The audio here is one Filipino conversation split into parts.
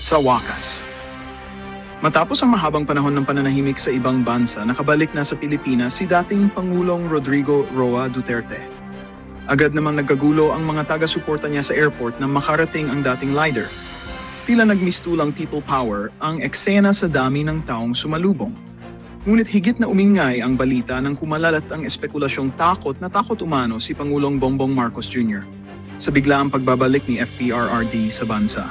Sa wakas, matapos ang mahabang panahon ng pananahimik sa ibang bansa, nakabalik na sa Pilipinas si dating Pangulong Rodrigo Roa Duterte. Agad namang nagkagulo ang mga taga-suporta niya sa airport nang makarating ang dating leader. Tila nagmistulang people power ang eksena sa dami ng taong sumalubong. Ngunit higit na umingay ang balita nang kumalalat ang espekulasyong takot umano si Pangulong Bongbong Marcos Jr. sa biglaang pagbabalik ni FPRRD sa bansa.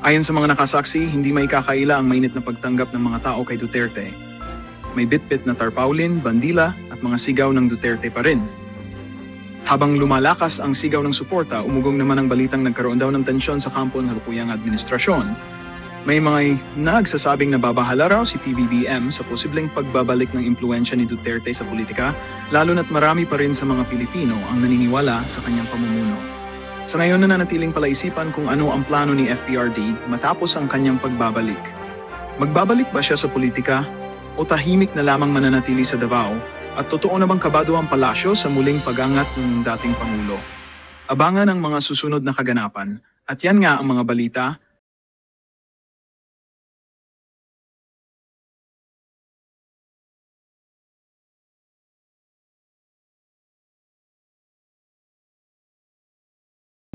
Ayon sa mga nakasaksi, hindi may kakaila ang mainit na pagtanggap ng mga tao kay Duterte. May bitbit na tarpaulin, bandila at mga sigaw ng Duterte pa rin. Habang lumalakas ang sigaw ng suporta, umugong naman ang balitang nagkaroon daw ng tensyon sa kampo ng halukuyang administrasyon. May mga nagsasabing nababahala raw si PBBM sa posibleng pagbabalik ng impluensya ni Duterte sa politika, lalo na't marami pa rin sa mga Pilipino ang naniniwala sa kanyang pamumuno. Sa ngayon, nananatiling palaisipan kung ano ang plano ni FPRD matapos ang kanyang pagbabalik. Magbabalik ba siya sa politika o tahimik na lamang mananatili sa Davao? At totoo na bang kabado ang palasyo sa muling pag-angat ng dating Pangulo? Abangan ang mga susunod na kaganapan. At yan nga ang mga balita.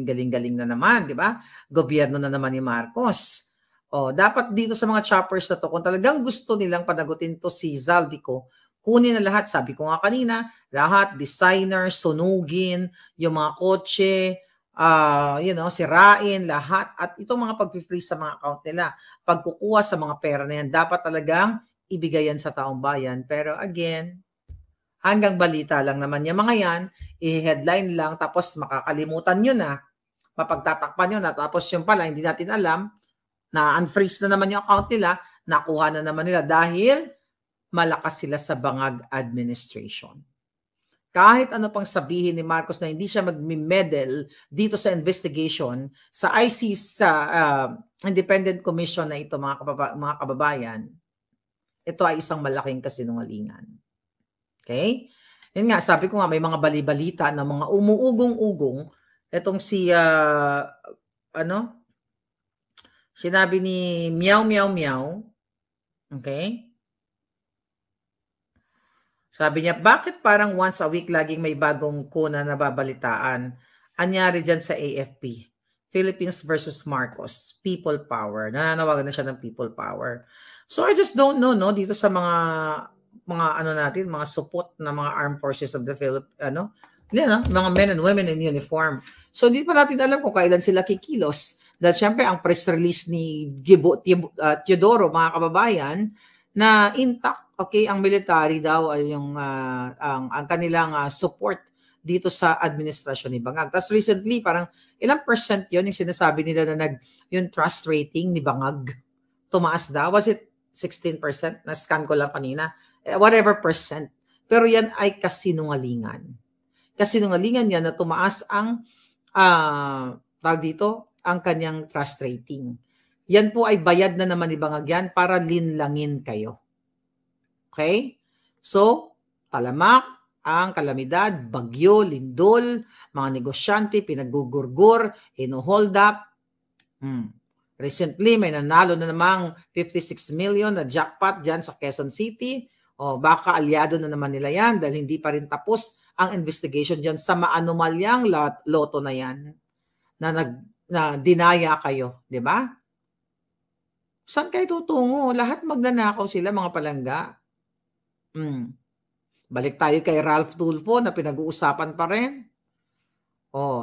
Galing-galing na naman, di ba? Gobyerno na naman ni Marcos. O, dapat dito sa mga choppers na to, kung talagang gusto nilang panagutin to si Zaldico, kunin na lahat. Sabi ko nga kanina, lahat, designer, sunugin, yung mga kotse, sirain, lahat. At itong mga pag-freeze sa mga account nila, pagkukuha sa mga pera na yan, dapat talagang ibigayan sa taong bayan. Pero again, hanggang balita lang naman yung mga yan, i-headline lang, tapos makakalimutan nyo na, mapagtatakpan nyo na, tapos yung pala, hindi natin alam, na unfreeze na naman yung account nila, nakuha na naman nila dahil malakas sila sa bangag administration. Kahit ano pang sabihin ni Marcos na hindi siya mag-medal dito sa investigation, sa ICC, sa Independent Commission na ito, mga kababayan, ito ay isang malaking kasinungalingan. Okay? Yun nga, sabi ko nga, may mga bali-balita na mga umuugong-ugong. Itong si, sinabi ni Meow Meow Meow. Okay? Sabi niya, bakit parang once a week laging may bagong kuna na babalitaan? Anyari dyan sa AFP. Philippines versus Marcos. People power. Nananawagan na siya ng people power. So I just don't know, no? Dito sa mga mga support na mga armed forces of the Philippines, mga men and women in uniform. So hindi pa natin alam kung kailan sila kikilos. Dahil syempre ang press release ni Teodoro, mga kababayan, na intact, okay, ang military daw ay yung ang kanilang support dito sa administrasyon ni Bangag. Tapos recently, parang ilang percent yun yung sinasabi nila na yung trust rating ni Bangag tumaas daw. Was it 16%? Na-scan ko lang kanina. Whatever percent. Pero yan ay kasinungalingan. Kasinungalingan yan na tumaas ang ang kanyang trust rating. Yan po ay bayad na naman ni Bangag yan para linlangin kayo. Okay? So, talamak ang kalamidad, bagyo, lindol, mga negosyante, pinagugurgur, hold up. Recently, may nanalo na namang 56 million na jackpot dyan sa Quezon City. O baka aliado na naman nila yan dahil hindi pa rin tapos ang investigation dyan sa maanumalyang loto na yan na dinaya kayo. Di ba? Saan kayo tutungo? Lahat magnanakaw sila, mga palangga. Balik tayo kay Ralph Tulfo na pinag-uusapan pa rin.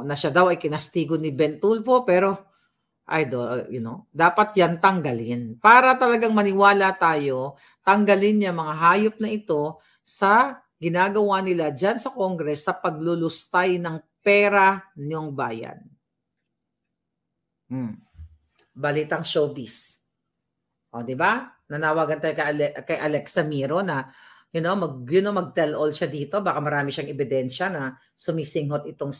Na siya daw ay kinastigo ni Ben Tulfo, pero dapat yan tanggalin. Para talagang maniwala tayo, tanggalin niya mga hayop na ito sa ginagawa nila dyan sa Congress sa paglulustay ng pera niyong bayan. Balitang showbiz. Di ba? Nanawagan tayo kay Alexa Miro na mag-tell all siya dito. Baka marami siyang ebidensya na sumisinghot itong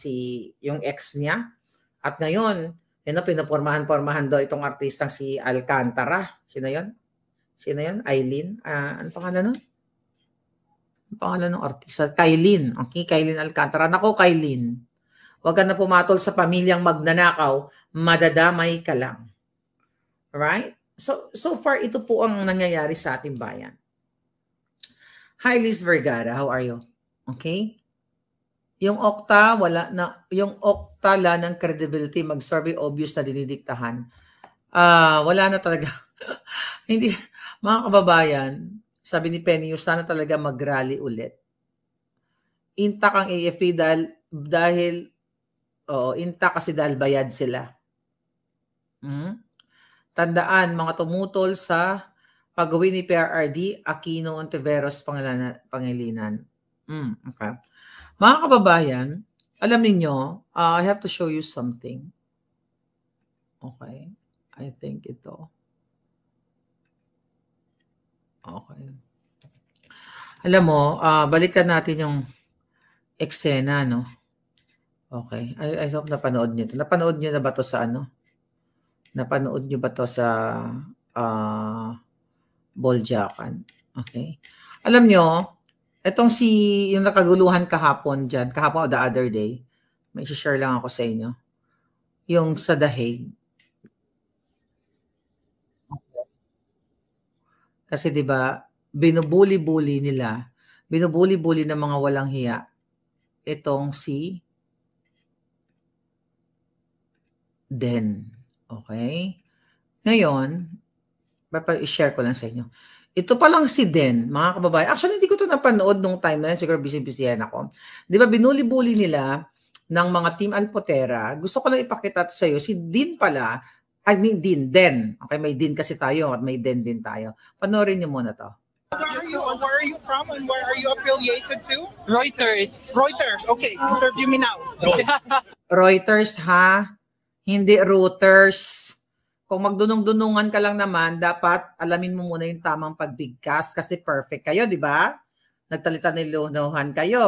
yung ex niya. At ngayon, pinapormahan-pormahan daw itong artistang si Alcantara. Sino yun? Aileen? Ano pangalan nun? Ano pangalan ng artista? Kailin. Okay, Kailin Alcantara. Nako, Kailin. Huwag ka na pumatol sa pamilyang magnanakaw. Madadamay ka lang. Alright? So far, ito po ang nangyayari sa ating bayan. Hi, Liz Vergara. How are you? Okay? Yung Okta, yung Okta ng credibility, mag-survey obvious na dinidiktahan. Wala na talaga. Hindi, mga kababayan, sabi ni Penny, sana talaga mag-rally ulit. Intact ang AFP intact kasi dahil bayad sila. Tandaan, mga tumutol sa paggawin ni PRRD, Aquino, Ontiveros, Pangilinan. Okay. Mga kababayan, alam niyo, I have to show you something. Okay. I think ito. Okay. Alam mo, balikan natin yung eksena, no? Okay. I hope napanood niyo ito. Napanood niyo na ba ito sa ano? Napanood niyo ba ito sa Boljakan? Okay. Alam niyo, itong yung nakaguluhan kahapon dyan, kahapon o the other day, may share lang ako sa inyo. Yung sa The Hague. Kasi 'di ba, binubuli-buli ng mga walang hiya itong si Den. Okay? Ngayon, i-share ko lang sa inyo. Ito pa lang si Den, mga kababayan. Actually, hindi ko ito napanood nung time na yun. Siguro busy-busyhan ako. 'Di ba, binuli-buli nila ng mga Team Alpotera. Gusto ko lang ipakita sa iyo, si Din pala, Den. Okay, may Din kasi tayo at may Den din tayo. Panoorin niyo muna to. Where are you from and where are you affiliated to? Reuters. Reuters. Okay, interview me now. Go. Reuters ha? Hindi Reuters. Kung magdunong-dunungan ka lang naman, dapat alamin mo muna yung tamang pagbigkas kasi perfect kayo, di ba? Nagtalita-nilunuhan kayo.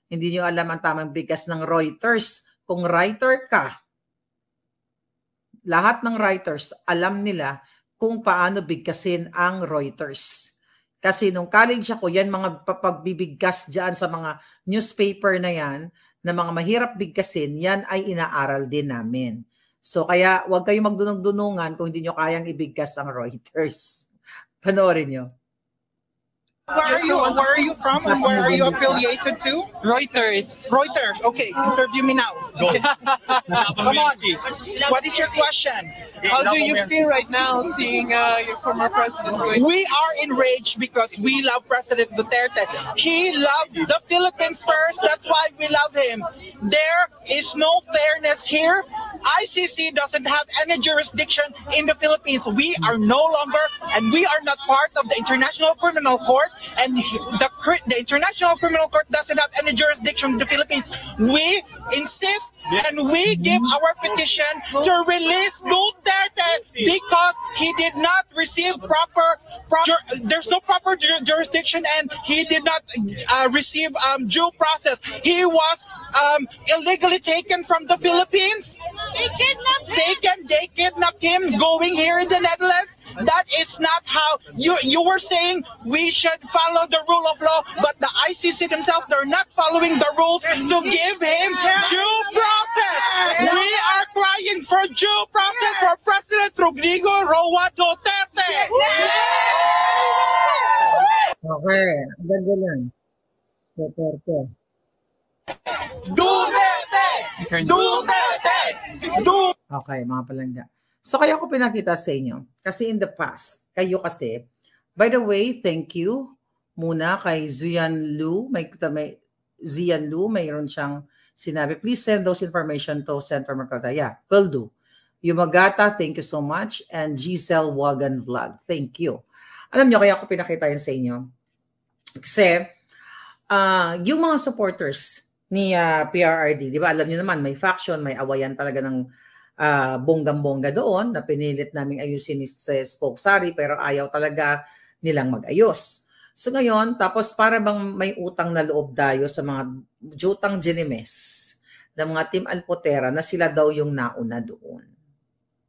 Hindi nyo alam ang tamang bigkas ng Reuters. Kung writer ka, lahat ng writers, alam nila kung paano bigkasin ang Reuters. Kasi nung college ako, yan mga pagbibigkas dyan sa mga newspaper na yan, na mga mahirap bigkasin, yan ay inaaral din namin. So kaya huwag kayong magdunong-dunungan kung hindi nyo kayang ibigkas ang Reuters. Panoorin nyo. Where are you from and where are you affiliated to? Reuters. Reuters. Okay, interview me now. Go. Come on. What is your question? How do you feel right now seeing your former president going? We are enraged because we love President Duterte. He loved the Philippines first. That's why we love him. There is no fairness here. ICC doesn't have any jurisdiction in the Philippines. We are no longer, and we are not part of the International Criminal Court, and the International Criminal Court doesn't have any jurisdiction in the Philippines. We insist and we give our petition to release Duterte because he did not receive there's no proper jurisdiction and he did not receive due process. He was illegally taken from the Philippines. They kidnapped him going here in the Netherlands. That is not how you were saying we should follow the rule of law, but the ICC themselves, they're not following the rules to give him due process. We are crying for due process for President Rodrigo Roa Duterte. Okay, ganda lang. Duterte. Duterte! Duterte! Okay, mga palangga. So kaya ko pinakita sa inyo. Kasi in the past, kayo kasi, by the way, thank you muna kay Zian Lu. Zian Lu, mayroon siyang sinabi, please send those information to Senator Mercado. Yeah, will do. Yumagata, thank you so much. And Giselle Wagan Vlog, thank you. Alam niyo, kaya ko pinakita yan sa inyo. Kasi, yung mga supporters ni PRRD, di ba, alam niyo naman, may faction, may awayan talaga ng bonggang-bongga doon na pinilit naming ayusin ni Spoke Sari pero ayaw talaga nilang mag-ayos. So ngayon, tapos para bang may utang na loob tayo sa mga Jutang Genimes ng mga Team Alpotera na sila daw yung nauna doon.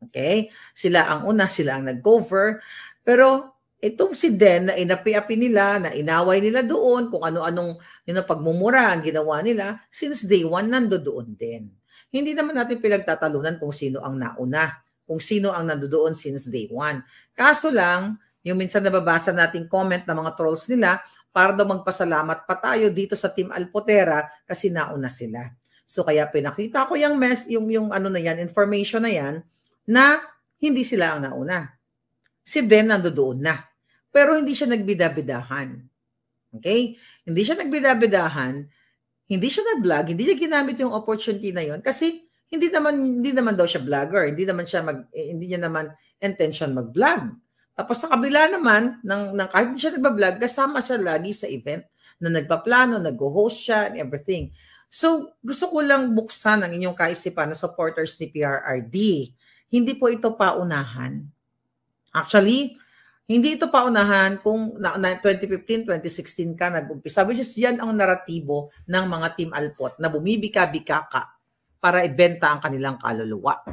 Okay? Sila ang una, sila ang nag-cover. Pero itong si Den na inapi-api nila, na inaway nila doon, kung ano-anong pagmumura ang ginawa nila, since day one, nando doon din. Hindi naman natin pinagtatalunan kung sino ang nauna, kung sino ang nandoon since day one. Kaso lang, yung minsan nababasa nating comment ng mga trolls nila, para daw magpasalamat pa tayo dito sa Team Alpotera kasi nauna sila. So kaya pinakita ko yung ano na yan, information na yan, na hindi sila ang nauna. Si Den nandoon na. Pero hindi siya nagbidabidahan. Okay? Hindi siya nagbidabidahan, hindi siya nag-vlog, hindi niya ginamit yung opportunity na yon kasi hindi naman daw siya vlogger, hindi niya naman intention mag-vlog. Tapos sa kabila naman ng kahit hindi siya nagba-vlog, kasama siya lagi sa event na nagpaplano, nag-host siya and everything. So, gusto ko lang buksan ang inyong kaisipan na supporters ni PRRD. Hindi po ito paunahan. Actually, hindi ito paunahan kung 2015, 2016 ka nag-umpisa, which is yan ang naratibo ng mga Team Alpot na bumibika-bika ka para ibenta ang kanilang kaluluwa.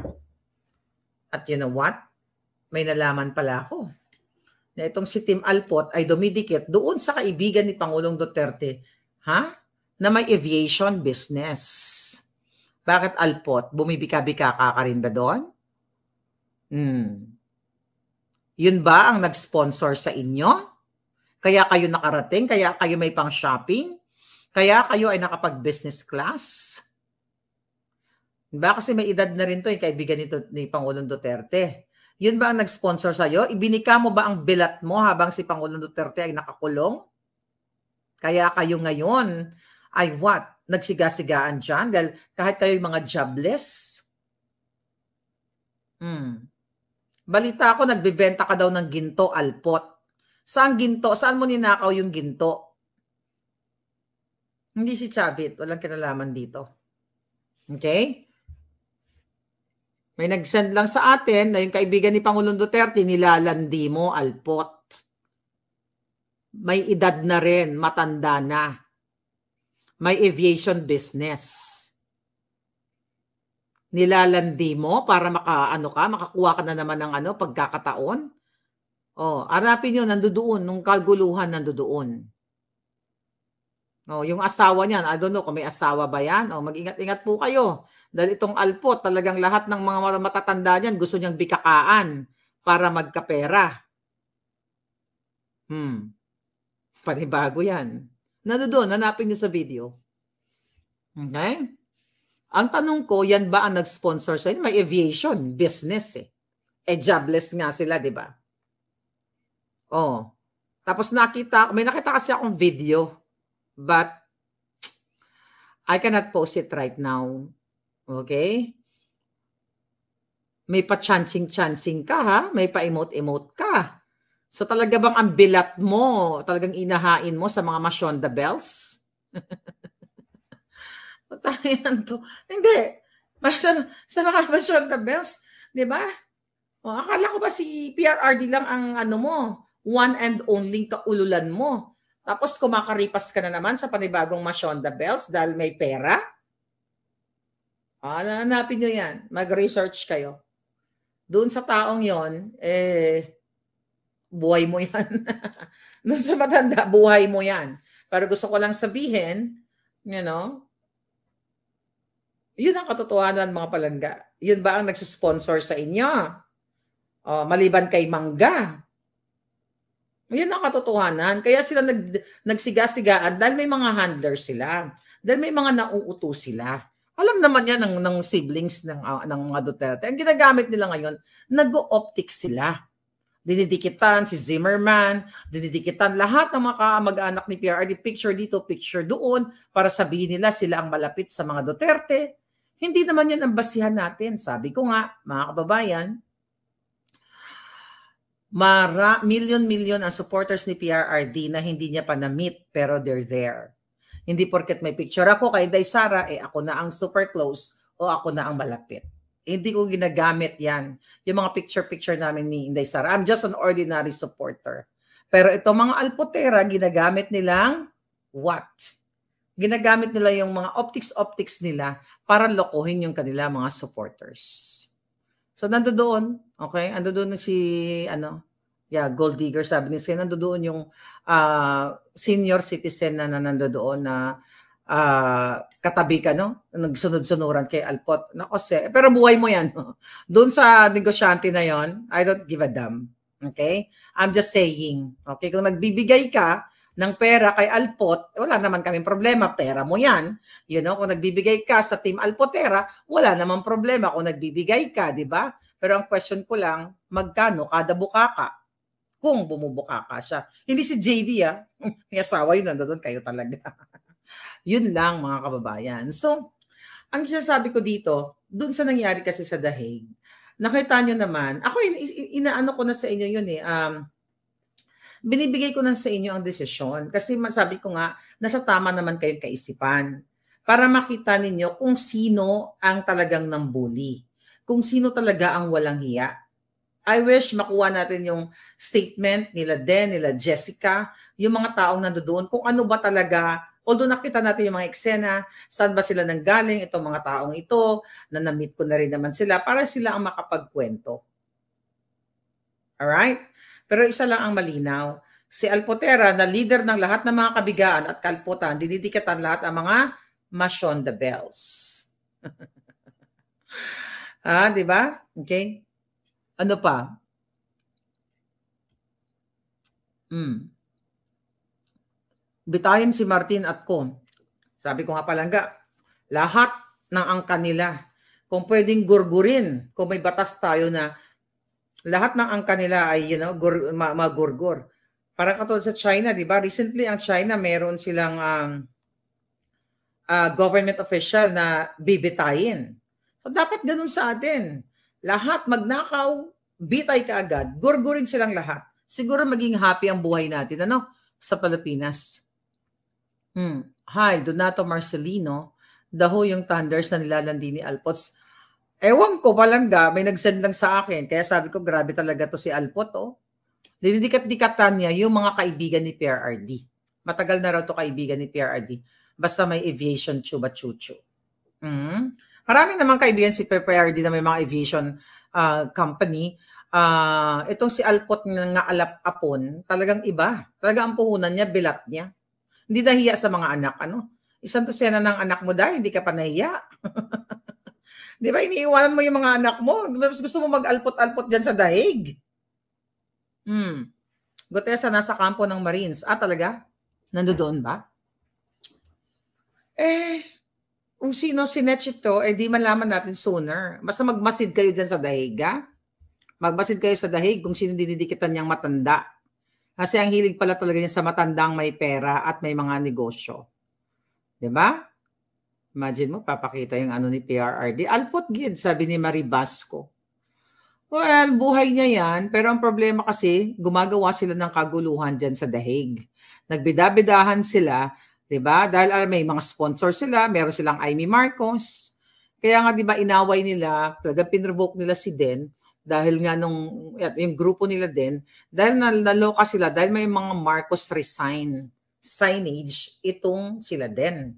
At you know what? May nalaman pala ako na itong si Team Alpot ay dumidikit doon sa kaibigan ni Pangulong Duterte, na may aviation business. Bakit Alpot? Bumibika-bika ka rin ba doon? Yun ba ang nag-sponsor sa inyo? Kaya kayo nakarating? Kaya kayo may pang-shopping? Kaya kayo ay nakapag-business class? Diba? Kasi may edad na rin to yung kaibigan ni Pangulong Duterte. Yun ba ang nag-sponsor sa'yo? Ibinika mo ba ang bilat mo habang si Pangulong Duterte ay nakakulong? Kaya kayo ngayon ay what? Nagsiga-sigaan dyan? Dahil kahit kayo yung mga jobless? Balita ko, nagbibenta ka daw ng ginto, Alpot. Saan ginto? Saan mo ninakaw yung ginto? Hindi si Chavit. Walang kinalaman dito. Okay? May nag-send lang sa atin na yung kaibigan ni Pangulong Duterte, nilalandi mo, Alpot. May edad na rin, matanda na. May aviation business. Nilalandi mo para makakuha ka na naman ng pagkakataon. Hanapin nyo, nandoon, nung kaguluhan nandoon. Yung asawa niyan, I don't know kung may asawa ba yan. Mag-ingat-ingat po kayo. Dahil itong Alpot, talagang lahat ng mga matatanda niyan gusto niyang bikakaan para magkapera. Panibago yan. Nandoon, hanapin niyo sa video. Okay? Ang tanong ko, yan ba ang nag-sponsor sa inyo? May aviation business jobless nga sila, di ba? Tapos may nakita kasi akong video, but I cannot post it right now. Okay? May pa-chancing-chancing ka, ha? May pa-emote-emote ka. So talaga bang ang bilat mo, talagang inahain mo sa mga Masyonda bells? Patayan to. Hindi. Sa mga Masyonda bells, di ba? Akala ko ba si PRRD lang ang one and only kaululan mo. Tapos kumakaripas ka na naman sa panibagong Masyonda bells dahil may pera? Hanapin nyo yan. Mag-research kayo. Doon sa taong yon, buhay mo yan. Doon sa matanda, buhay mo yan. Pero gusto ko lang sabihin, yun ang katotohanan, mga palangga. Yun ba ang nagsisponsor sa inyo? Maliban kay Mangga. Yun ang katotohanan. Kaya sila nagsiga-sigaan dahil may mga handler sila. Dahil may mga nauuto sila. Alam naman yan ng siblings ng mga Duterte. Ang ginagamit nila ngayon, nag-o-optics sila. Dinidikitan si Zimmerman, dinidikitan lahat ng mga kamag-anak ni PRRD, picture dito, picture doon, para sabihin nila sila ang malapit sa mga Duterte. Hindi naman yan ang basihan natin. Sabi ko nga, mga kababayan, million ang supporters ni PRRD na hindi niya pa na-meet, pero they're there. Hindi porket may picture ako kay Day Sara, ako na ang super close o ako na ang malapit. Hindi ko ginagamit yan. Yung mga picture-picture namin ni Inday Sara. I'm just an ordinary supporter. Pero ito mga Alpotera, ginagamit nilang what? Ginagamit nila yung mga optics nila para lokohin yung kanila mga supporters. So nandoon, okay? Nandoon si Gold Digger, sabi ni Sen, nandoon yung senior citizen na nandoon na katabi ka, no? Nagsunod-sunuran kay Alpot. Nako, pero buhay mo yan. No? Doon sa negosyante na yon, I don't give a damn. Okay? I'm just saying. Okay? Kung nagbibigay ka ng pera kay Alpot, wala naman kaming problema. Pera mo yan. You know, kung nagbibigay ka sa Team Alpotera, wala naman problema kung nagbibigay ka, di ba? Pero ang question ko lang, magkano kada bukaka? Kung bumubukaka siya. Hindi si JV, may asawa yun, nandoon kayo talaga. Yun lang, mga kababayan. So, ang sinasabi ko dito, dun sa nangyari kasi sa The Hague, nakita nyo naman, ako inaano ko na sa inyo yun binibigay ko na sa inyo ang desisyon. Kasi sabi ko nga, nasa tama naman kayong kaisipan para makita ninyo kung sino ang talagang nambuli. Kung sino talaga ang walang hiya. I wish makuha natin yung statement nila Den, nila Jessica, yung mga taong nandoon, kung ano ba talaga, although nakita natin yung mga eksena, saan ba sila nanggaling, itong mga taong ito, na na-meet ko na rin naman sila, para sila ang makapagkwento. Alright? Pero isa lang ang malinaw, si Alpotera na leader ng lahat ng mga kabigaan at kalputan, dinidikatan lahat ang mga Mashon the Bells. Di ba? Okay? Ano pa? Bitayin si Martin at ko. Sabi ko nga palangga, lahat ng angka nila, kung pwedeng gurgurin, kung may batas tayo na lahat ng angka nila ay, magurgur. Parang katulad sa China, di ba? Recently, ang China, meron silang government official na bibitayin. So, dapat ganun sa atin. Lahat magnakaw, bitay ka agad, gurgurin silang lahat. Siguro maging happy ang buhay natin, sa Pilipinas. Hi, Donato Marcelino. Daho yung thunders na nilalandi ni Alpots. Ewan ko palangga, may nag-send lang sa akin. Kaya sabi ko, grabe talaga to si Alpot, Dinidikat-dikatan niya yung mga kaibigan ni PRRD. Matagal na raw to kaibigan ni PRRD. Basta may aviation chuba-chuchu. Marami naman kaibigan si PRRD na may mga aviation company. Itong si Alpot nga alap-apon, talagang iba. Talagang ang puhunan niya, bilat niya. Hindi nahiya sa mga anak, Isang dosena ng anak mo dahil hindi ka pa nahiya. Di ba, iniiwanan mo yung mga anak mo. Gusto mo mag-alpot-alpot dyan sa dahig. Gutesa nasa kampo ng Marines. Talaga? Nandoon ba? Kung sino sinetch ito, di malaman natin sooner. Basta magmasid kayo dyan sa dahig, Magmasid kayo sa dahig kung sino dinidikitan niyang matanda. Kasi ang hilig pala talaga niya sa matandang may pera at may mga negosyo. Diba? Imagine mo, papakita yung ni PRRD. Alpot gid, sabi ni Marie Basco. Well, buhay niya yan. Pero ang problema kasi, gumagawa sila ng kaguluhan dyan sa dahig. Nagbidabidahan sila, diba? Dahil may mga sponsor sila, meron silang Amy Marcos. Kaya nga, diba, inaway nila, talagang pinrovoke nila si Den, dahil nga yung grupo nila din, dahil naloka sila, dahil may mga Marcos signage, itong sila din.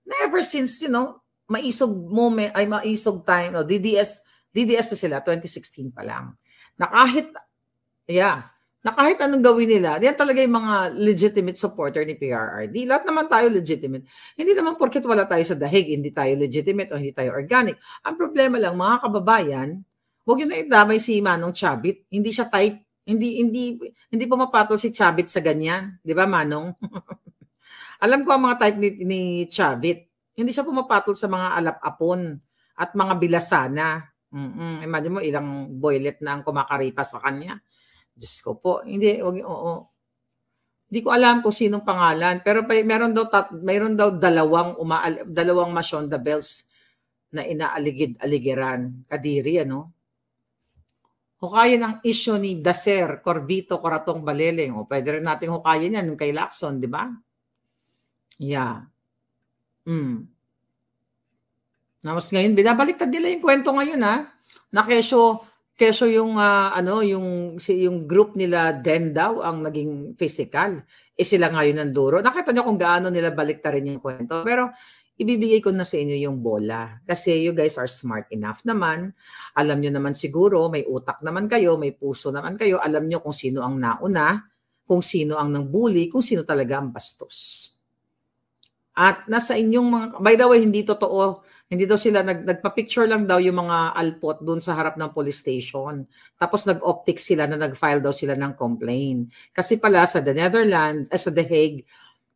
Na ever since, maisog time, DDS na sila, 2016 pa lang. Na kahit anong gawin nila, yan talaga yung mga legitimate supporter ni PRRD. Lahat naman tayo legitimate. Hindi naman porket wala tayo sa dahig, hindi tayo legitimate o hindi tayo organic. Ang problema lang, mga kababayan, huwag yun na idamay si Manong Chabit. Hindi siya type. Hindi pumapatol si Chabit sa ganyan. Di ba, Manong? Alam ko ang mga type ni Chabit. Hindi siya pumapatol sa mga alap-apon at mga bilasana. Imagine mo, ilang boylet na ang kumakaripas sa kanya. Diyos ko po. Hindi ko alam kung sinong pangalan. Pero meron daw dalawang Mashon the Bells na inaaligid-aligiran. Kadiri, Hukayin ang issue ni Dacer, Corbito, Coratong, Baleleng. Pwede rin natin hukayin yan yung kay Lacson, di ba? Yeah. Tapos ngayon, binabaliktad nila yung kwento ngayon, na kesyo yung, yung group nila Den daw ang naging physical. Sila ngayon ang duro. Nakita niyo kung gaano nila baliktarin yung kwento. Pero, ibibigay ko na sa inyo yung bola. Kasi you guys are smart enough naman. Alam nyo naman siguro, may utak naman kayo, may puso naman kayo. Alam nyo kung sino ang nauna, kung sino ang nangbuli, kung sino talaga ang bastos. At nasa inyong mga, by the way, hindi totoo, hindi daw sila, nagpa-picture lang daw yung mga alpot doon sa harap ng police station. Tapos nag-optics sila na nag-file daw sila ng complaint. Kasi pala sa the Netherlands, sa The Hague,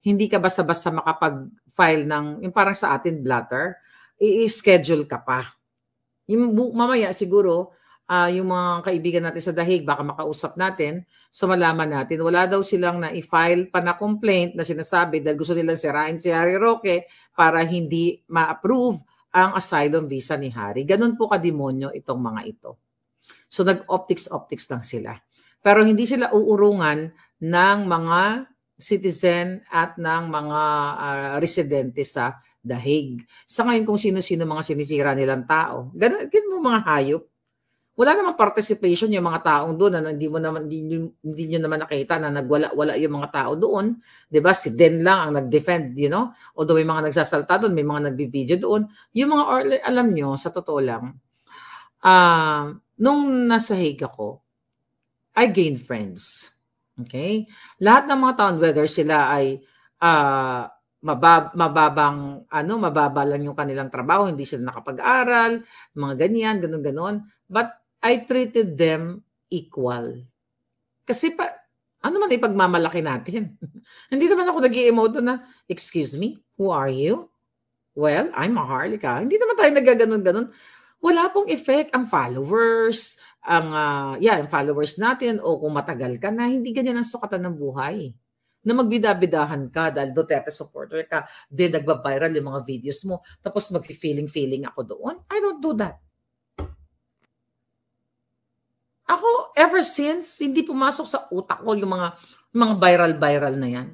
hindi ka basta-basta makapag-file ng, yung parang sa atin, blatter, i-schedule ka pa. Yung mamaya siguro, yung mga kaibigan natin sa The Hague, baka makausap natin, so malaman natin, wala daw silang na-file pa na complaint na sinasabi dahil gusto nilang sirain si Harry Roque para hindi ma-approve ang asylum visa ni Harry. Ganun po kademonyo itong mga ito. So nag-optics lang sila. Pero hindi sila uurungan ng mga citizen at ng mga residente sa The Hague. Sa ngayon kung sino-sino mga sinisira nilang tao. Ganun mo mga hayop. Wala namang participation yung mga taong doon na hindi nyo naman nakita na nagwala-wala yung mga tao doon. 'Di ba? Si Den lang ang nag-defend, you know? Although may mga nagsasalta doon, may mga nagbi-video doon. Yung mga alam nyo, sa totoo lang, nung nasa Hague ako, I gained friends. Okay? Lahat ng mga taon, whether sila ay mababa lang yung kanilang trabaho, hindi sila nakapag-aral, mga ganyan, ganun. But I treated them equal. Kasi ano man ipagmamalaki natin? Hindi naman ako nag-i-emote na, excuse me, who are you? Well, I'm a Harlika. Hindi naman tayo nagaganon-ganon. Wala pong effect ang followers, ang followers natin, o kung matagal ka na, hindi ganyan ang sukatan ng buhay. Na magbidabidahan ka dahil Duterte supporter ka, then nagba-viral yung mga videos mo, tapos mag-feeling ako doon. I don't do that. Ako, ever since, hindi pumasok sa utak ko yung mga viral na yan.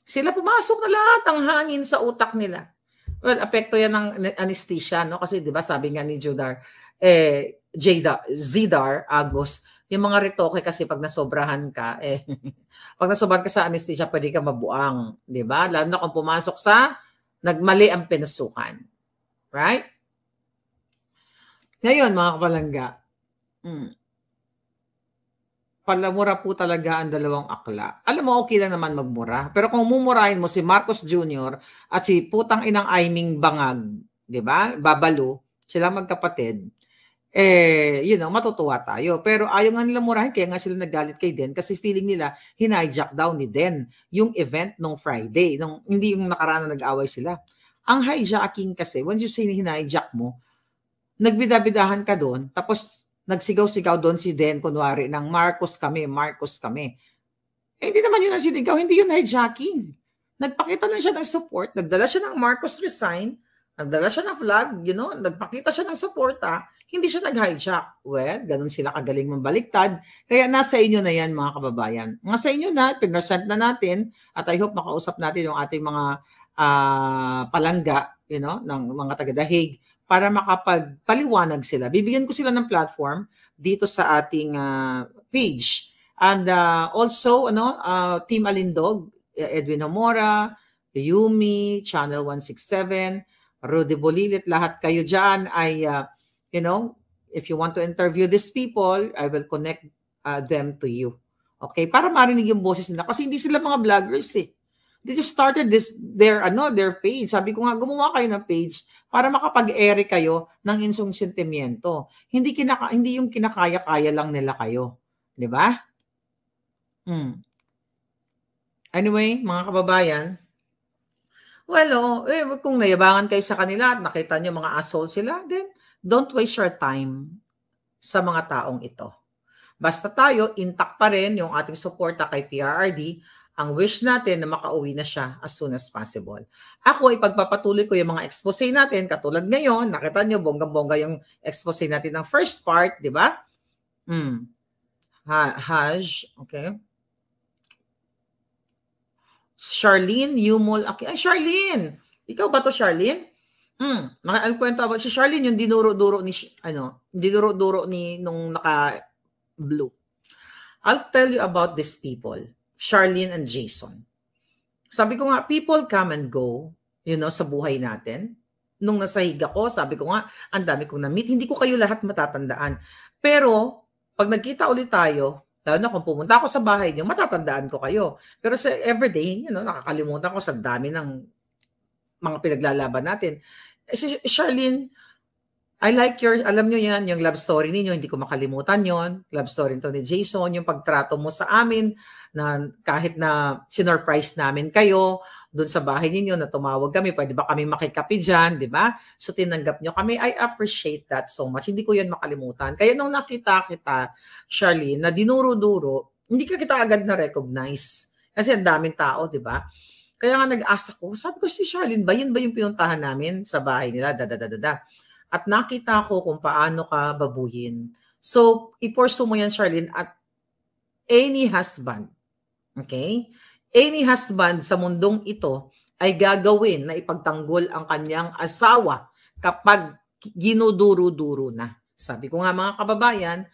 Sila pumasok na lahat ang hangin sa utak nila. Well, apekto yan ng anesthesia, no? Kasi 'di ba sabi nga ni Zidar Agos, yung mga retoke kasi pag nasobrahan ka, pag nasobrahan ka sa anesthesia, pwede ka mabuang, 'di ba? Lalo na kung pumasok sa nagmali ang pinasukan. Right? Ngayon, mga kapalangga, palamura po talaga ang dalawang akla. Alam mo, okay lang naman magmura. Pero kung mumurahin mo si Marcos Jr. at si putang inang Aiming Bangag, di ba? Babalo, sila magkapatid, matutuwa tayo. Pero ayaw nga nila murahin, kaya nga sila nagalit kay Den kasi feeling nila hinijack daw ni Den yung event nung Friday. Hindi yung nakaraan na nag-away sila. Ang hijacking kasi, once you say hinijack mo, nagbidabidahan ka doon, tapos nagsigaw-sigaw doon si Den, kunwari, ng Marcos kami. Hindi naman yun ang sinigaw, hindi yun hijacking. Nagpakita lang siya ng support, nagdala siya ng Marcos resign, nagdala siya ng flag, nagpakita siya ng support, hindi siya nag-hijack. Well, ganun sila kagaling mambaliktad. Kaya nasa inyo na yan, mga kababayan. Nasa inyo na, pinresent na natin, at I hope makausap natin yung ating mga palangga, ng mga taga-The Hague, para makapagpaliwanag sila. Bibigyan ko sila ng platform dito sa ating page. And also, Team Alindog, Edwin Homora, Yumi, Channel 167, Rudy Bolilit, lahat kayo dyan ay, if you want to interview these people, I will connect them to you. Okay? Para marinig yung boses nila. Kasi hindi sila mga vloggers eh. They just started their page. Sabi ko nga, gumawa kayo ng page para makapag-ere kayo ng inyong sentimiento. Hindi yung kinakaya-kaya lang nila kayo. Di ba? Anyway, mga kababayan, kung nayabangan kayo sa kanila at nakita nyo mga asshole sila, then don't waste your time sa mga taong ito. Basta tayo, intact pa rin yung ating suporta kay PRRD. Ang wish natin na makauwi na siya as soon as possible. Ako, ipagpapatuloy ko yung mga expose natin. Katulad ngayon, nakita nyo, bongga-bongga yung expose natin ng first part, di ba? Okay. Charlene Yumol. Okay. Ay, Charlene! Ikaw ba to, Charlene? Nakakwento about si Charlene, yung dinuro-duro ni nung naka-blue. I'll tell you about these people. Charlene and Jason. Sabi ko nga, people come and go, sa buhay natin. Nung nasa higa ko, sabi ko nga, ang dami kong na-meet. Hindi ko kayo lahat matatandaan. Pero, pag nagkita ulit tayo, Lalo na kung pumunta ako sa bahay niyo, matatandaan ko kayo. Pero sa everyday, nakakalimutan ko sa dami ng mga pinaglalaban natin. Si Charlene, I like alam nyo yan, yung love story ninyo, hindi ko makalimutan yon. Love story to ni Jason, yung pagtrato mo sa amin, na kahit na sinurprise namin kayo, doon sa bahay ninyo na tumawag kami, pwede ba kami makikapi dyan, di ba? So tinanggap nyo kami, I appreciate that so much. Hindi ko yan makalimutan. Kaya nung nakita kita, Charlene, na dinuro-duro, hindi ka kita agad na-recognize. Kasi ang daming tao, di ba? Kaya nga nag-asa ko, sabi ko si Charlene ba, yun ba yung pinuntahan namin sa bahay nila, At nakita ko kung paano ka babuyin. So, i-pursue mo yan, Charlene, at any husband, okay? Any husband sa mundong ito ay gagawin na ipagtanggol ang kanyang asawa kapag ginuduro-duro na. Sabi ko nga mga kababayan,